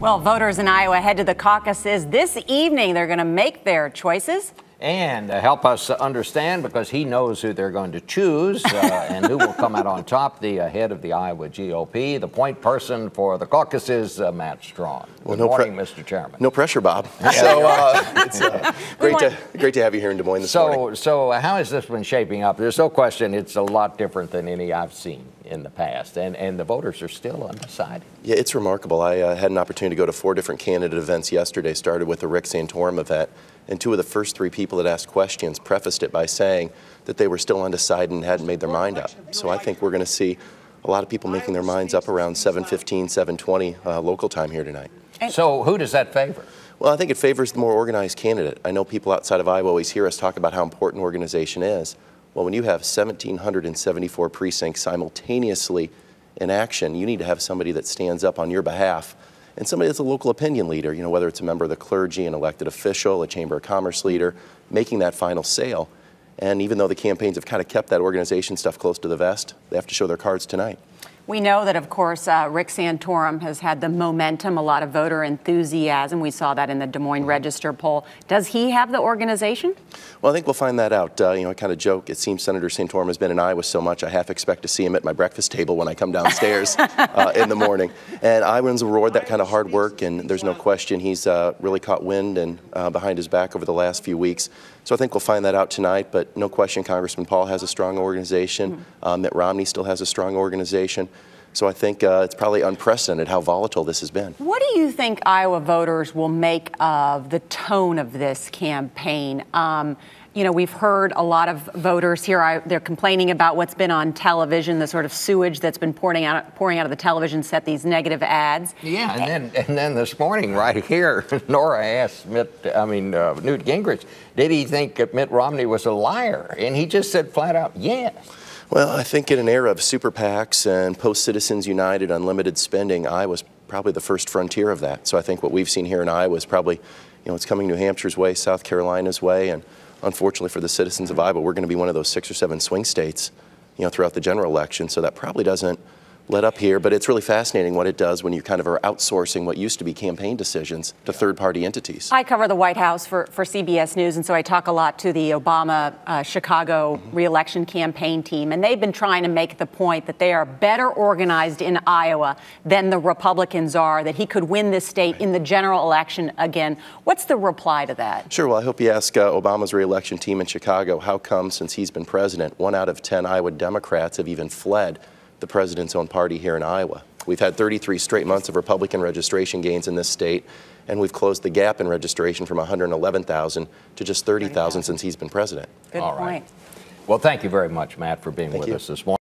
Well, voters in Iowa head to the caucuses this evening. They're going to make their choices. And help us understand, because he knows who they're going to choose and who will come out on top, the head of the Iowa GOP, the point person for the caucuses, Matt Strawn. Good morning, Mr. Chairman. No pressure, Bob. So it's great to have you here in Des Moines this morning. So how has this been shaping up? There's no question it's a lot different than any I've seen in the past, and the voters are still undecided. Yeah, it's remarkable. I had an opportunity to go to 4 different candidate events yesterday, started with the Rick Santorum event, and 2 of the first 3 people that asked questions prefaced it by saying that they were still undecided and hadn't made their mind up. So I think we're going to see a lot of people making their minds up around 7:15, 7:20 local time here tonight. So who does that favor? Well, I think it favors the more organized candidate. I know people outside of Iowa always hear us talk about how important organization is. Well, when you have 1,774 precincts simultaneously in action, you need to have somebody that stands up on your behalf, and somebody that's a local opinion leader, you know, whether it's a member of the clergy, an elected official, a Chamber of Commerce leader, making that final sale. And even though the campaigns have kind of kept that organization stuff close to the vest, they have to show their cards tonight. We know that, of course, Rick Santorum has had the momentum, a lot of voter enthusiasm. We saw that in the Des Moines Register poll. Does he have the organization? Well, I think we'll find that out. You know, I kind of joke, it seems Senator Santorum has been in Iowa so much, I half expect to see him at my breakfast table when I come downstairs in the morning. And Iowans reward that kind of hard work, and there's no question he's really caught wind and behind his back over the last few weeks. So I think we'll find that out tonight, but no question Congressman Paul has a strong organization. Mitt Romney still has a strong organization. So I think it's probably unprecedented how volatile this has been. What do you think Iowa voters will make of the tone of this campaign? You know, we've heard a lot of voters here, they're complaining about what's been on television, the sort of sewage that's been pouring out of the television set, these negative ads. Yeah, and then this morning right here, Norah asked Newt Gingrich, did he think that Mitt Romney was a liar? And he just said flat out, yes. Well, I think in an era of super PACs and post-Citizens United unlimited spending, Iowa's probably the first frontier of that. So I think what we've seen here in Iowa is probably, you know, it's coming New Hampshire's way, South Carolina's way, and unfortunately for the citizens of Iowa, we're going to be one of those 6 or 7 swing states, you know, throughout the general election. So that probably doesn't let up here, but it's really fascinating what it does when you kind of are outsourcing what used to be campaign decisions to third-party entities. I cover the White House for CBS News, and so I talk a lot to the Obama Chicago re-election campaign team, and they've been trying to make the point that they are better organized in Iowa than the Republicans are, that he could win this state in the general election again. What's the reply to that? Sure. Well, I hope you ask Obama's re-election team in Chicago, how come since he's been president, 1 out of 10 Iowa Democrats have even fled the president's own party here in Iowa. We've had 33 straight months of Republican registration gains in this state, and we've closed the gap in registration from 111,000 to just 30,000 since he's been president. Good point. Well, thank you very much, Matt, for being with us this morning.